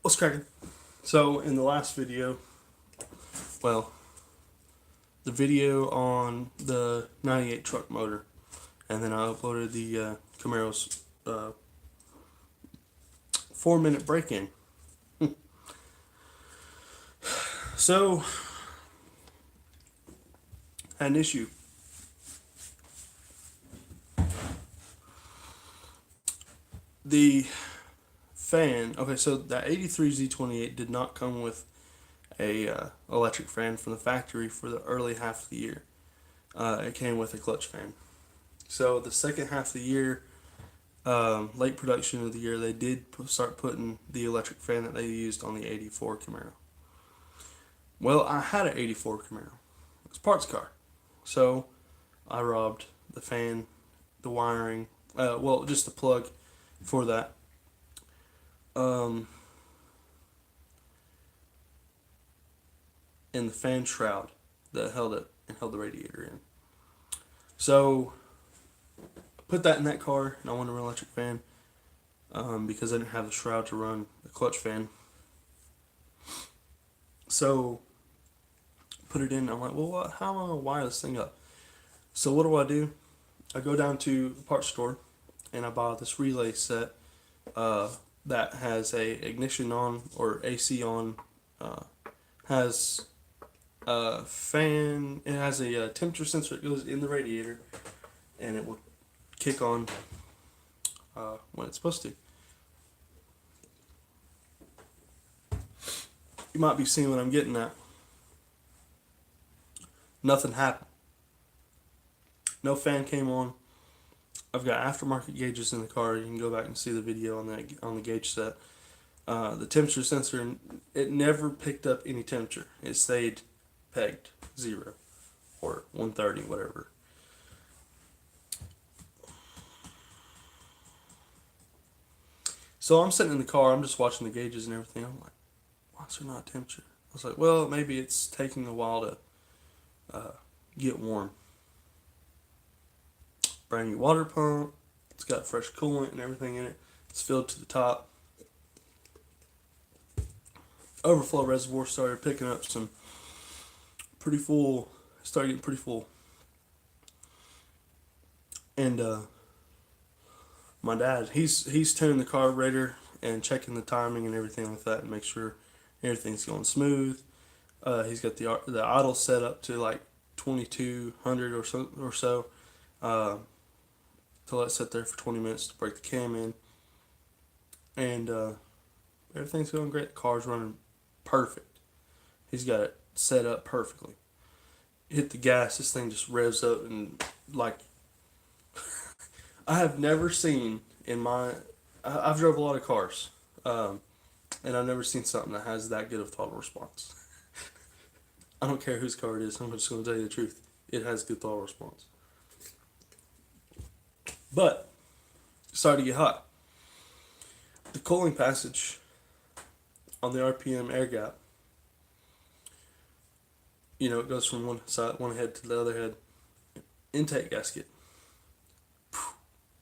What's cracking? So in the last video, well, the video on the '98 truck motor, and then I uploaded the Camaro's 4-minute break-in. So I had an issue. The fan. Okay, so that '83 Z28 did not come with a electric fan from the factory for the early half of the year. It came with a clutch fan. So the second half of the year, late production of the year, they did start putting the electric fan that they used on the '84 Camaro. Well, I had an '84 Camaro. It was a parts car. So I robbed the fan, the wiring, just the plug for that. Um, and the fan shroud that held it and held the radiator in. So I put that in that car, and I wanted an electric fan because I didn't have the shroud to run the clutch fan. So put it in. I'm like, well, how am I gonna wire this thing up? So what do? I go down to the parts store and I buy this relay set uh, that has a ignition on or AC on, has a fan. It has a temperature sensor that goes in the radiator, and it will kick on when it's supposed to. You might be seeing what I'm getting at. Nothing happened. No fan came on. I've got aftermarket gauges in the car. You can go back and see the video on the gauge set. The temperature sensor, it never picked up any temperature. It stayed pegged 0 or 130, whatever. So I'm sitting in the car. I'm just watching the gauges and everything. I'm like, why is there not temperature? I was like, well, maybe it's taking a while to get warm. Brand new water pump. It's got fresh coolant and everything in it. It's filled to the top. Overflow reservoir started picking up some pretty full. Started getting pretty full. And my dad, he's tuning the carburetor and checking the timing and everything like that, and make sure everything's going smooth. He's got the idle set up to like 2200 or so. To let it sit there for 20 minutes to break the cam in, and everything's going great. The car's running perfect. He's got it set up perfectly. Hit the gas, this thing just revs up, and like I have never seen in my. I've drove a lot of cars, and I've never seen something that has that good of throttle response. I don't care whose car it is. I'm just going to tell you the truth. It has good throttle response. But it started to get hot. The cooling passage on the RPM air gap, it goes from one head to the other head. Intake gasket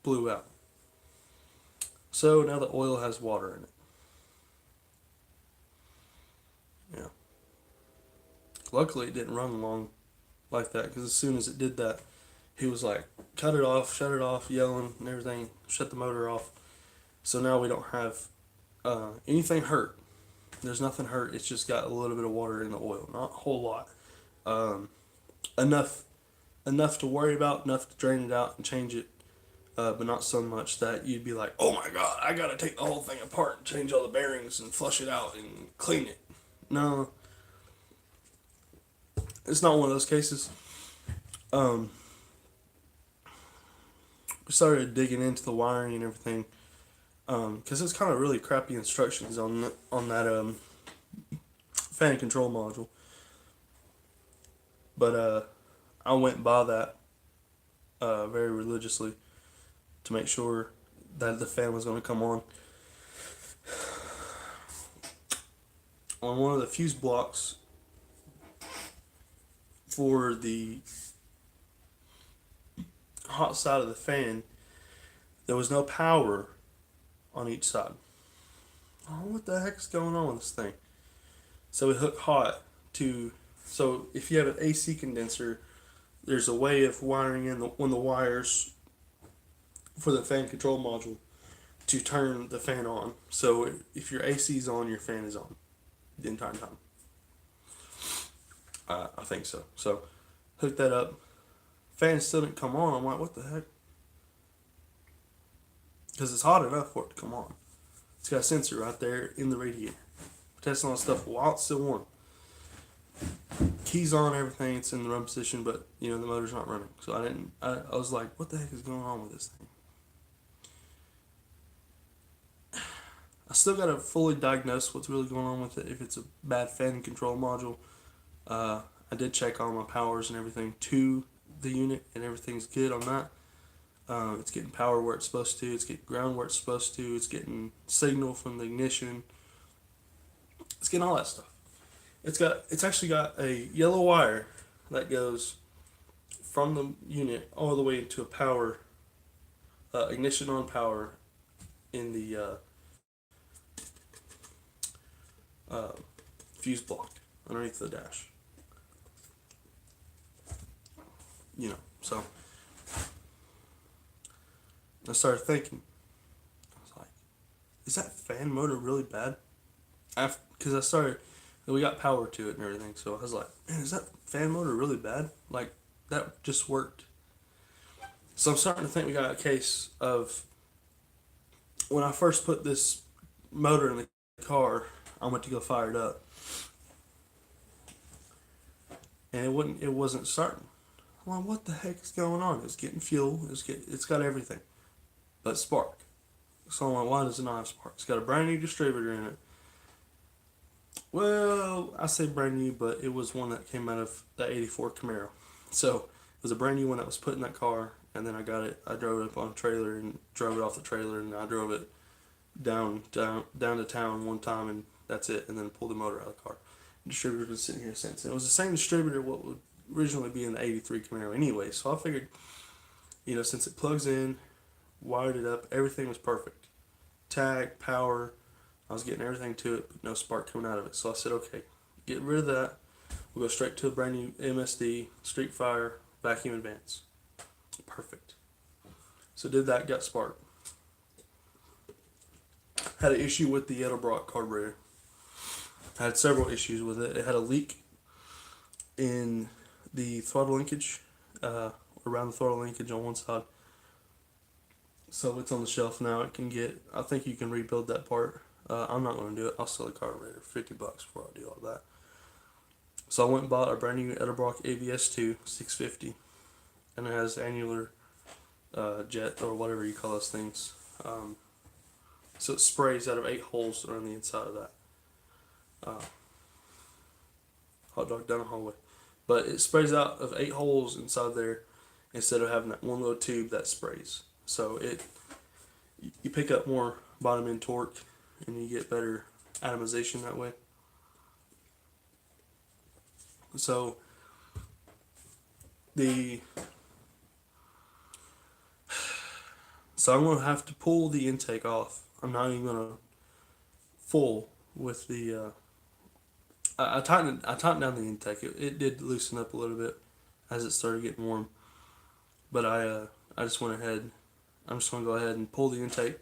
blew out. So now the oil has water in it. Yeah. Luckily, it didn't run long like that, because as soon as it did that, he was like, cut it off, shut it off, yelling and everything, shut the motor off. So now we don't have anything hurt. There's nothing hurt. It's just got a little bit of water in the oil, not a whole lot. Um, enough, enough to worry about, enough to drain it out and change it, but not so much that you'd be like, oh my god, I gotta take the whole thing apart and change all the bearings and flush it out and clean it. No, it's not one of those cases. Um, we started digging into the wiring and everything, because it's kind of really crappy instructions on that fan control module. But I went and bought that very religiously to make sure that the fan was going to come on. On one of the fuse blocks for the hot side of the fan, there was no power on each side. oh, what the heck is going on with this thing? So we hook hot to, so if you have an AC condenser, there's a way of wiring in one of the wires for the fan control module to turn the fan on. So if your AC is on, your fan is on the entire time. I think so. So hook that up. Fan still didn't come on. I'm like, what the heck? Because it's hot enough for it to come on. It's got a sensor right there in the radiator. Testing all the stuff while it's still warm. Keys on, everything. It's in the run position, but the motor's not running. So I was like, what the heck is going on with this thing? I still got to fully diagnose what's really going on with it. If it's a bad fan control module, I did check all my powers and everything to the unit, and everything's good on that. It's getting power where it's supposed to. It's getting ground where it's supposed to. It's getting signal from the ignition. It's getting all that stuff. It's actually got a yellow wire that goes from the unit all the way into a power ignition on power in the uh, fuse block underneath the dash. So I started thinking. I was like, is that fan motor really bad? Because I started, we got power to it and everything. So I was like, man, is that fan motor really bad? Like, that just worked. So I'm starting to think we got a case of when I first put this motor in the car, I went to go fire it up, and it wasn't starting. I'm like, what the heck is going on? It's getting fuel. It's got everything, but spark. So I'm like, why does it not have spark? It's got a brand new distributor in it. Well, I say brand new, but it was one that came out of the '84 Camaro. So it was a brand new one that was put in that car, and then I got it. I drove it up on a trailer and drove it off the trailer, and I drove it down to town one time, and that's it. And then pulled the motor out of the car. The distributor's been sitting here since. And it was the same distributor what would originally be in the '83 Camaro anyway. So I figured, since it plugs in, wired it up, everything was perfect. Tag, power, I was getting everything to it, but no spark coming out of it. So I said, okay, get rid of that. We'll go straight to a brand new MSD, Street Fire, vacuum advance. Perfect. So did that, got spark. Had an issue with the Edelbrock carburetor. I had several issues with it. It had a leak in the throttle linkage, around the throttle linkage on one side. So it's on the shelf now. I think you can rebuild that part. I'm not going to do it. I'll sell the carburetor for $50 before I do all that. So I went and bought a brand new Edelbrock AVS2 650, and it has annular jet or whatever you call those things. So it sprays out of 8 holes around the inside of that. Hot dog down the hallway. But it sprays out of 8 holes inside there instead of having that one little tube that sprays. So you pick up more bottom end torque and you get better atomization that way. So I'm gonna have to pull the intake off. I'm not even gonna full with the. I tightened down the intake. It did loosen up a little bit as it started getting warm, but I just went ahead. I'm just gonna go ahead and pull the intake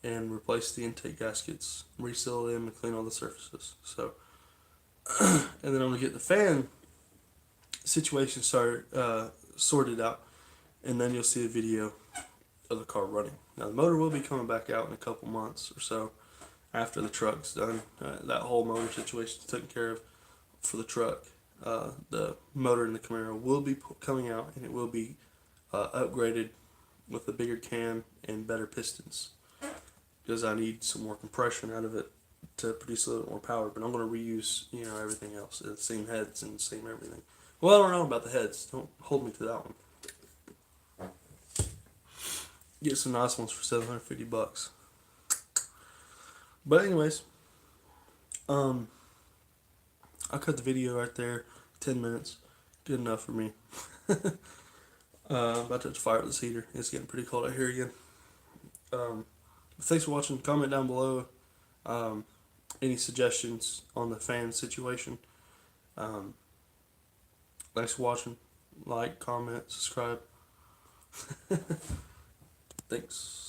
and replace the intake gaskets, reseal them, and clean all the surfaces. So, and then I'm gonna get the fan situation sorted out, and then you'll see a video of the car running. Now the motor will be coming back out in a couple months or so after the truck's done. That whole motor situation is taken care of for the truck. The motor in the Camaro will be coming out, and it will be upgraded with a bigger cam and better pistons, because I need some more compression out of it to produce a little bit more power. But I'm going to reuse everything else, the same heads and the same everything. Well, I don't know about the heads. Don't hold me to that one. Get some nice ones for $750. But anyways, I cut the video right there. 10 minutes, good enough for me. I'm about to fire up this heater. It's getting pretty cold out here again. Thanks for watching. Comment down below Um, any suggestions on the fan situation? Um, Thanks for watching. Like, comment, subscribe. Thanks.